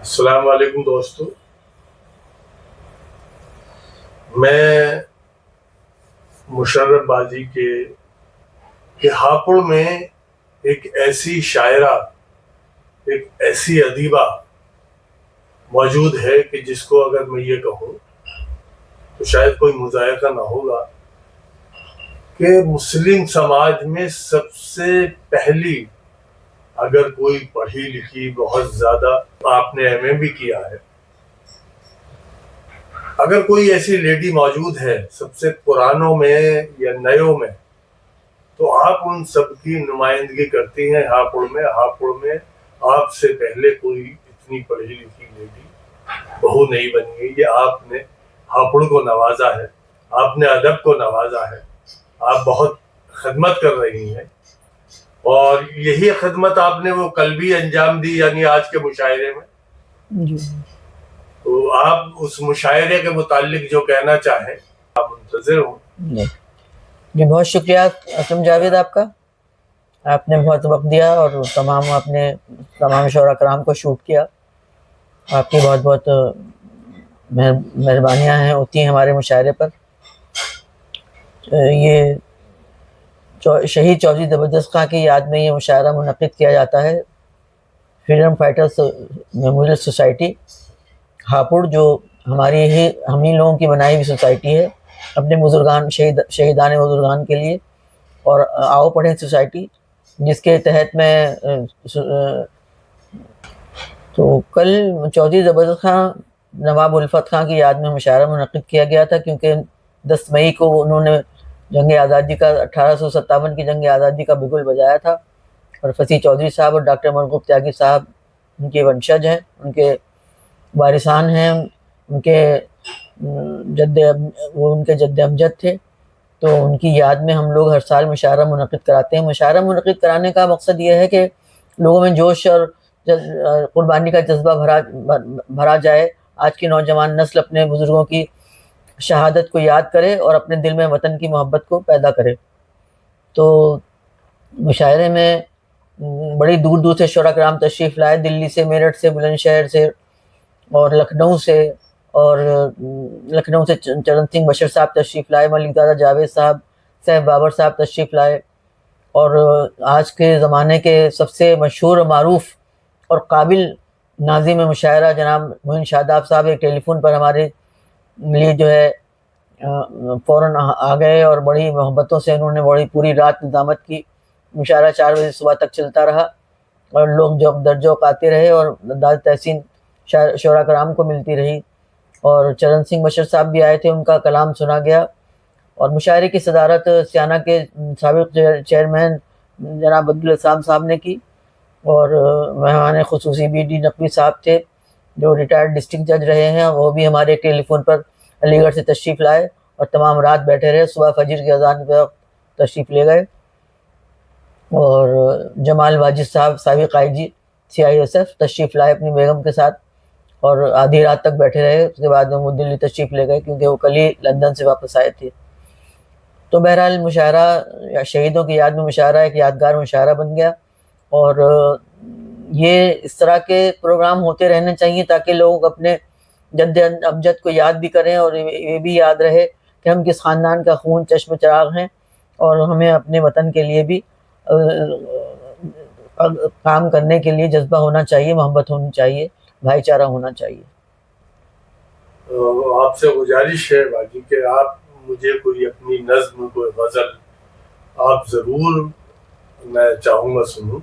السلام علیکم دوستو، میں مشرف بازی کے ہاپوڑ میں ایک ایسی شاعرہ، ایک ایسی ادیبہ موجود ہے کہ جس کو اگر میں یہ کہوں تو شاید کوئی مذائقہ نہ ہوگا کہ مسلم سماج میں سب سے پہلی، اگر کوئی پڑھی لکھی بہت زیادہ، آپ نے ایم اے بھی کیا ہے، اگر کوئی ایسی لیڈی موجود ہے سب سے پرانوں میں یا نیوں میں، تو آپ ان سب کی نمائندگی کرتی ہیں ہاپوڑ میں۔ ہاپوڑ میں آپ سے پہلے کوئی اتنی پڑھی لکھی لیڈی بہو نہیں بنی ہے۔ یہ آپ نے ہاپوڑ کو نوازا ہے، آپ نے ادب کو نوازا ہے، آپ بہت خدمت کر رہی ہیں، اور یہی خدمت آپ نے وہ کل بھی انجام دی، یعنی آج کے مشاعرے میں۔ جی تو آپ اس مشاعرے کے متعلق جو کہنا چاہیں، آپ منتظر ہوں۔ جی بہت شکریہ اسلم جاوید آپ نے بہت وقت دیا اور تمام شعراء کرام کو شوٹ کیا۔ آپ کی بہت بہت مہربانیاں ہیں ہوتی ہیں ہمارے مشاعرے پر۔ یہ شہید چودھری زبردست خاں کی یاد میں یہ مشاعرہ منعقد کیا جاتا ہے freedom fighters memorial society Hapur, جو ہم ہی لوگوں کی بنائی ہوئی سوسائٹی ہے اپنے بزرگان، شہیدان بزرگان کے لیے۔ اور آؤ پڑھیں سوسائٹی، جس کے تحت میں تو کل چودھری زبردست خاں نواب الفت خاں کی یاد میں مشاعرہ منعقد کیا گیا تھا، کیونکہ 10 مئی کو انہوں نے جنگ آزادی کا 1857 کی جنگ آزادی کا بگل بجایا تھا، اور فصیح چودھری صاحب اور ڈاکٹر مرغوب تیاگی صاحب ان کے ونشج ہیں، ان کے وارثان ہیں، ان کے جد امجد تھے۔ تو ان کی یاد میں ہم لوگ ہر سال مشاعرہ منعقد کراتے ہیں۔ مشاعرہ منعقد کرانے کا مقصد یہ ہے کہ لوگوں میں جوش اور قربانی کا جذبہ بھرا جائے، آج کی نوجوان نسل اپنے بزرگوں کی شہادت کو یاد کرے اور اپنے دل میں وطن کی محبت کو پیدا کرے۔ تو مشاعرے میں بڑی دور دور سے شعراء کرام تشریف لائے، دلی سے، میرٹھ سے، بلند شہر سے، اور لکھنؤ سے، اور لکھنؤ سے چرن سنگھ بشر صاحب تشریف لائے، ملک زادہ جاوید صاحب، سیف بابر صاحب تشریف لائے، اور آج کے زمانے کے سب سے مشہور و معروف اور قابل ناظم مشاعرہ جناب معین شاداب صاحب ایک ٹیلی فون پر ہمارے لیے جو ہے فوراً آ گئے، اور بڑی محبتوں سے انہوں نے بڑی پوری رات نظامت کی۔ مشاعرہ 4 بجے صبح تک چلتا رہا، اور لوگ جوق در جوق آتے رہے، اور داد تحسین شعراء کرام کو ملتی رہی، اور چرن سنگھ بشر صاحب بھی آئے تھے، ان کا کلام سنا گیا۔ اور مشاعرے کی صدارت سیانہ کے سابق چیئرمین جناب عبدالاسام صاحب نے کی، اور مہمان خصوصی بی ڈی نقوی صاحب تھے جو ریٹائرڈ ڈسٹرکٹ جج رہے ہیں، وہ بھی ہمارے ٹیلی فون پر علی گڑھ سے تشریف لائے اور تمام رات بیٹھے رہے، صبح فجر کی اذان پہ تشریف لے گئے۔ اور جمال واجد صاحب سابق آئی جی CISF تشریف لائے اپنی بیگم کے ساتھ، اور آدھی رات تک بیٹھے رہے، اس کے بعد وہ دلی تشریف لے گئے کیونکہ وہ کل ہی لندن سے واپس آئے تھے۔ تو بہرحال مشاعرہ یا شہیدوں کی یاد میں مشاعرہ ایک یادگار مشاعرہ بن گیا، اور یہ اس طرح کے پروگرام ہوتے رہنے چاہیے تاکہ لوگ اپنے جد امجد کو یاد بھی کریں، اور یہ بھی یاد رہے کہ ہم کس خاندان کا خون چشم چراغ ہیں، اور ہمیں اپنے وطن کے لیے بھی کام کرنے کے لیے جذبہ ہونا چاہیے، محبت ہونی چاہیے، بھائی چارہ ہونا چاہیے۔ آپ سے گزارش ہے باجی کہ آپ مجھے کوئی اپنی نظم، کوئی غزل آپ ضرور، میں چاہوں گا سنوں۔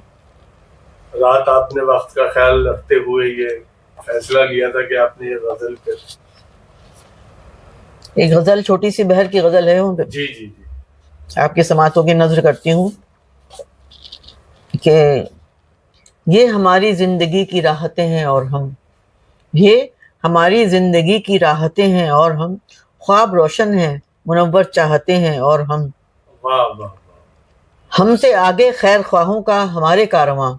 رات آپ نے وقت کا خیال رکھتے ہوئے یہ فیصلہ لیا تھا کہ آپ نے یہ غزل پہ ایک غزل، چھوٹی سی بہر کی غزل ہے، جی جی جی آپ کی سماعتوں کی نظر کرتی ہوں کہ یہ ہماری زندگی کی راحتیں ہیں اور ہم، یہ ہماری زندگی کی راحتیں ہیں اور ہم، خواب روشن ہیں، منور چاہتے ہیں اور ہم، واہ واہ واہ، ہم سے آگے خیر خواہوں کا ہمارے کارواں،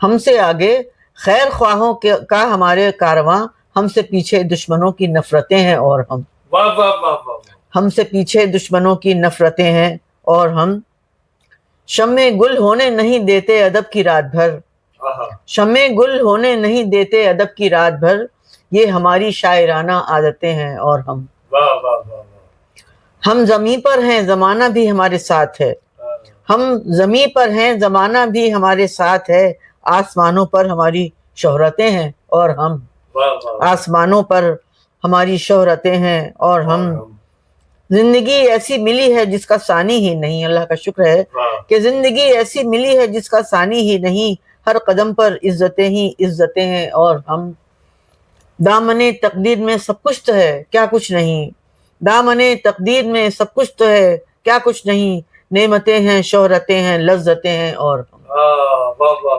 ہم سے آگے خیر خواہوں کا ہمارے کارواں، ہم سے پیچھے دشمنوں کی نفرتیں ہیں اور ہم، واہ واہ واہ واہ، ہم سے پیچھے دشمنوں کی نفرتیں ہیں اور ہم، شمع گل ہونے نہیں دیتے ادب کی رات بھر، شمع گل ہونے نہیں دیتے ادب کی رات بھر، یہ ہماری شاعرانہ عادتیں ہیں اور ہم واہ واہ واہ واہ، ہم زمیں پر ہیں زمانہ بھی ہمارے ساتھ ہے، ہم زمیں پر ہیں زمانہ بھی ہمارے ساتھ ہے، آسمانوں پر ہماری شہرتیں ہیں اور ہم واہ واہ، آسمانوں پر ہماری شہرتیں ہیں اور ہم زندگی ایسی ملی ہے جس کا ثانی ہی نہیں، اللہ کا شکر ہے کہ زندگی ایسی ملی ہے جس کا ثانی ہی نہیں، ہر قدم پر عزتیں ہی عزتیں ہیں اور ہم دامن تقدیر میں سب کچھ تو ہے کیا کچھ نہیں، دامن تقدیر میں سب کچھ تو ہے کیا کچھ نہیں، نعمتیں ہیں شہرتیں ہیں لذتیں ہیں اور ہم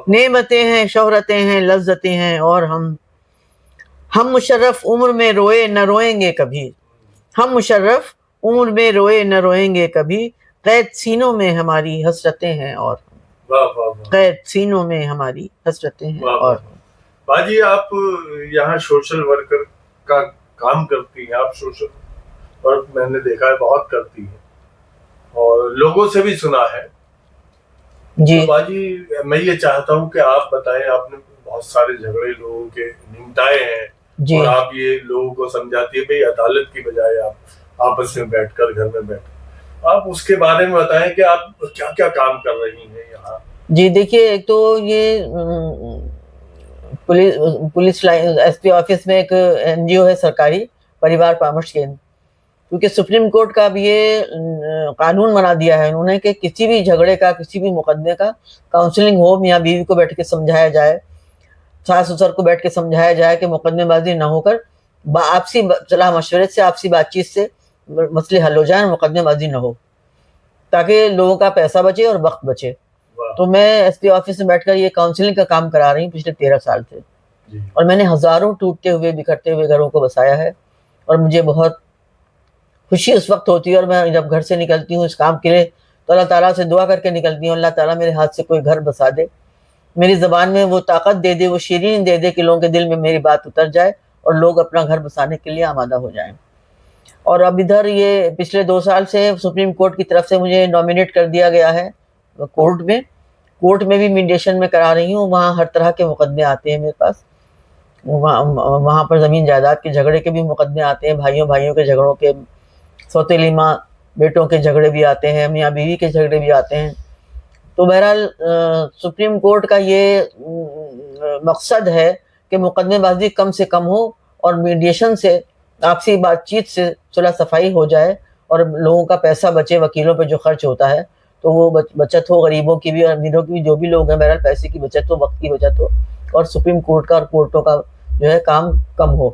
نعمتیں ہیں شہرتیں ہیں لذتیں ہیں اور ہم مشرف عمر میں روئے نہ روئیں گے کبھی، ہم مشرف عمر میں روئے نہ روئیں گے کبھی، قید سینوں میں ہماری حسرتیں ہیں اور قید سینوں میں ہماری حسرتیں ہیں اور باجی آپ یہاں سوشل ورکر کا کام کرتی ہیں، آپ سوشل ورک میں نے دیکھا ہے بہت کرتی ہیں اور لوگوں سے بھی سنا ہے جی باجی، میں یہ چاہتا ہوں کہ آپ بتائیں، آپ نے بہت سارے جھگڑے لوگوں کے نمٹائے ہیں جی اور آپ یہ لوگوں کو سمجھاتی ہے بھئی عدالت کی بجائے آپ آپس میں بیٹھ کر گھر میں بیٹھ، آپ اس کے بارے میں بتائیں کہ آپ کیا کیا کام کر رہی ہیں یہاں۔ جی دیکھیے، ایک تو یہ police line S P office میں ایک این جی او ہے سرکاری، پریوار پرامرش کیندر، کیونکہ سپریم کورٹ کا اب یہ قانون بنا دیا ہے انہوں نے کہ کسی بھی جھگڑے کا کسی بھی مقدمے کا کاؤنسلنگ ہو، میاں بیوی کو بیٹھ کے سمجھایا جائے، ساس سسر کو بیٹھ کے سمجھایا جائے کہ مقدمے بازی نہ ہو کر آپسی صلاح مشورے سے آپسی بات چیت سے مسئلے حل ہو جائیں اور مقدمے بازی نہ ہو، تاکہ لوگوں کا پیسہ بچے اور وقت بچے۔ تو میں ایس پی آفس میں بیٹھ کر یہ کاؤنسلنگ کا کام کرا رہی ہوں پچھلے 13 سال سے، اور میں نے ہزاروں ٹوٹتے ہوئے بکھرتے ہوئے گھروں کو بسایا ہے، اور مجھے بہت خوشی اس وقت ہوتی ہے، اور میں جب گھر سے نکلتی ہوں اس کام کے لیے تو اللہ تعالیٰ سے دعا کر کے نکلتی ہوں، اللہ تعالیٰ میرے ہاتھ سے کوئی گھر بسا دے، میری زبان میں وہ طاقت دے دے، وہ شیرین دے دے کہ لوگوں کے دل میں میری بات اتر جائے اور لوگ اپنا گھر بسانے کے لیے آمادہ ہو جائیں۔ اور اب ادھر یہ پچھلے 2 سال سے سپریم کورٹ کی طرف سے مجھے نامینیٹ کر دیا گیا ہے کورٹ میں بھی میڈیشن میں کرا رہی ہوں، وہاں ہر طرح کے مقدمے آتے ہیں میرے پاس، وہاں پر زمین جائیداد کے جھگڑے کے بھی مقدمے آتے ہیں، بھائیوں کے جھگڑوں کے، سوتیلی ماں بیٹوں کے جھگڑے بھی آتے ہیں، میاں بیوی کے جھگڑے بھی آتے ہیں۔ تو بہرحال سپریم کورٹ کا یہ مقصد ہے کہ مقدمے بازی کم سے کم ہو اور میڈیشن سے آپسی بات چیت سے صلح صفائی ہو جائے اور لوگوں کا پیسہ بچے، وکیلوں پہ جو خرچ ہوتا ہے تو وہ بچت ہو، غریبوں کی بھی اور امیروں کی بھی، جو بھی لوگ ہیں بہرحال پیسے کی بچت ہو، وقت کی بچت ہو، اور سپریم کورٹ کا اور کورٹوں کا جو ہے کام کم ہو۔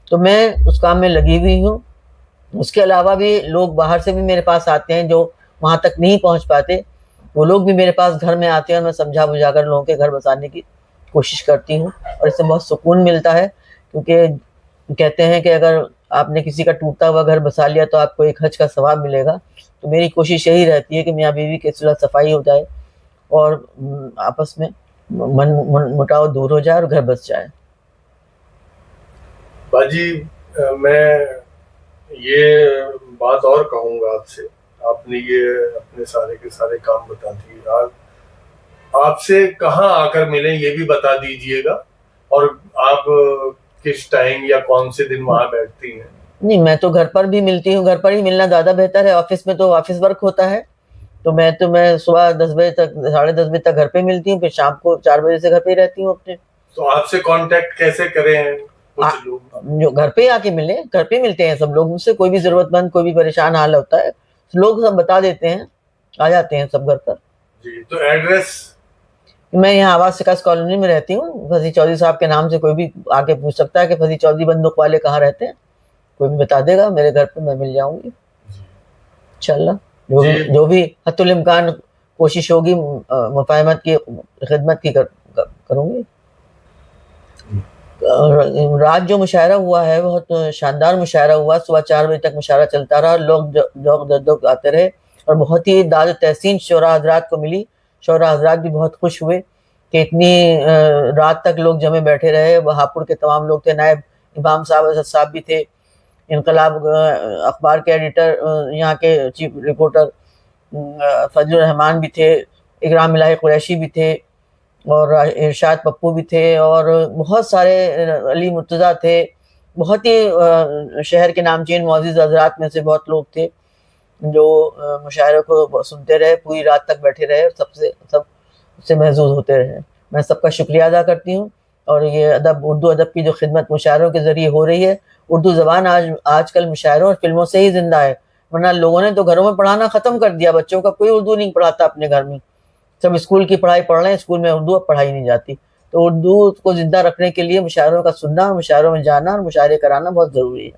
تو میں اس کام میں لگی ہوئی ہوں۔ اس کے علاوہ بھی لوگ باہر سے بھی میرے پاس آتے ہیں جو وہاں تک نہیں پہنچ پاتے، وہ لوگ بھی میرے پاس گھر میں آتے ہیں اور میں سمجھا بجھا کر لوگوں کے گھر بسانے کی کوشش کرتی ہوں، اور اس سے بہت سکون ملتا ہے، کیونکہ کہتے ہیں کہ اگر آپ نے کسی کا ٹوٹتا ہوا گھر بسا لیا تو آپ کو ایک حج کا ثواب ملے گا۔ تو میری کوشش یہی رہتی ہے کہ میاں بیوی کی صلح صفائی ہو جائے اور آپس میں مٹاؤ دور ہو جائے اور گھر بس جائے۔ باجی میں یہ بات اور کہوں گا آپ سے، آپ نے یہ اپنے سارے کے سارے کام بتا دیے، آپ سے کہاں آ کر ملیں یہ بھی بتا دیجئے گا، اور آپ کس ٹائم یا کون سے دن وہاں بیٹھتی ہیں؟ نہیں، میں تو گھر پر بھی ملتی ہوں، گھر پر ہی ملنا زیادہ بہتر ہے، آفس میں تو آفس ورک ہوتا ہے، تو میں صبح 10 بجے تک 10:30 بجے تک گھر پہ ملتی ہوں، پھر شام کو 4 بجے سے گھر پہ ہی رہتی ہوں اپنے۔ تو آپ سے کانٹیکٹ کیسے کریں کچھ لوگ؟ جو گھر پہ آ کے ملے، گھر پہ ملتے ہیں سب لوگ مجھ سے، کوئی بھی ضرورت مند کوئی بھی پریشان حال ہوتا ہے لوگ سب بتا دیتے ہیں، آ جاتے ہیں سب گھر پر۔ جی تو ایڈریس؟ میں یہاں آواز سکاس کالونی میں رہتی ہوں، فضی چودھری صاحب کے نام سے کوئی بھی آ کے پوچھ سکتا ہے کہ فضی چودھری بندوق والے کہاں رہتے ہیں، کوئی بھی بتا دے گا، میرے گھر پہ میں مل جاؤں گی انشاءاللہ۔ جو بھی حتی الامکان کوشش ہوگی مفاہمت کی خدمت کی کروں گی۔ رات جو مشاعرہ ہوا ہے بہت شاندار مشاعرہ ہوا، صبح 4 بجے تک مشاعرہ چلتا رہا، لوگ ذوق آتے رہے، اور بہت ہی داد تحسین شعراء حضرات کو ملی، شعراء حضرات بھی بہت خوش ہوئے کہ اتنی رات تک لوگ جمع بیٹھے رہے۔ ہاپوڑ کے تمام لوگ تھے، نائب امام صاحب اسد صاحب بھی تھے، انقلاب اخبار کے ایڈیٹر، یہاں کے چیف رپورٹر فضل الرحمان بھی تھے، اکرام الہی قریشی بھی تھے، اور ارشاد پپو بھی تھے، اور بہت سارے علی مرتضیٰ تھے، بہت ہی شہر کے نامچین معزز حضرات میں سے بہت لوگ تھے جو مشاعرے کو سنتے رہے، پوری رات تک بیٹھے رہے، سب سے محظوظ ہوتے رہے۔ میں سب کا شکریہ ادا کرتی ہوں، اور یہ اردو ادب کی جو خدمت مشاعروں کے ذریعے ہو رہی ہے، اردو زبان آج کل مشاعروں اور فلموں سے ہی زندہ ہے، ورنہ لوگوں نے تو گھروں میں پڑھانا ختم کر دیا، بچوں کا کوئی اردو نہیں پڑھاتا اپنے گھر میں، سب اسکول کی پڑھائی پڑھ رہے ہیں، اسکول میں اردو اب پڑھائی نہیں جاتی۔ تو اردو کو زندہ رکھنے کے لیے مشاعروں کا سننا، مشاعروں میں جانا اور مشاعرے کرانا بہت ضروری ہے۔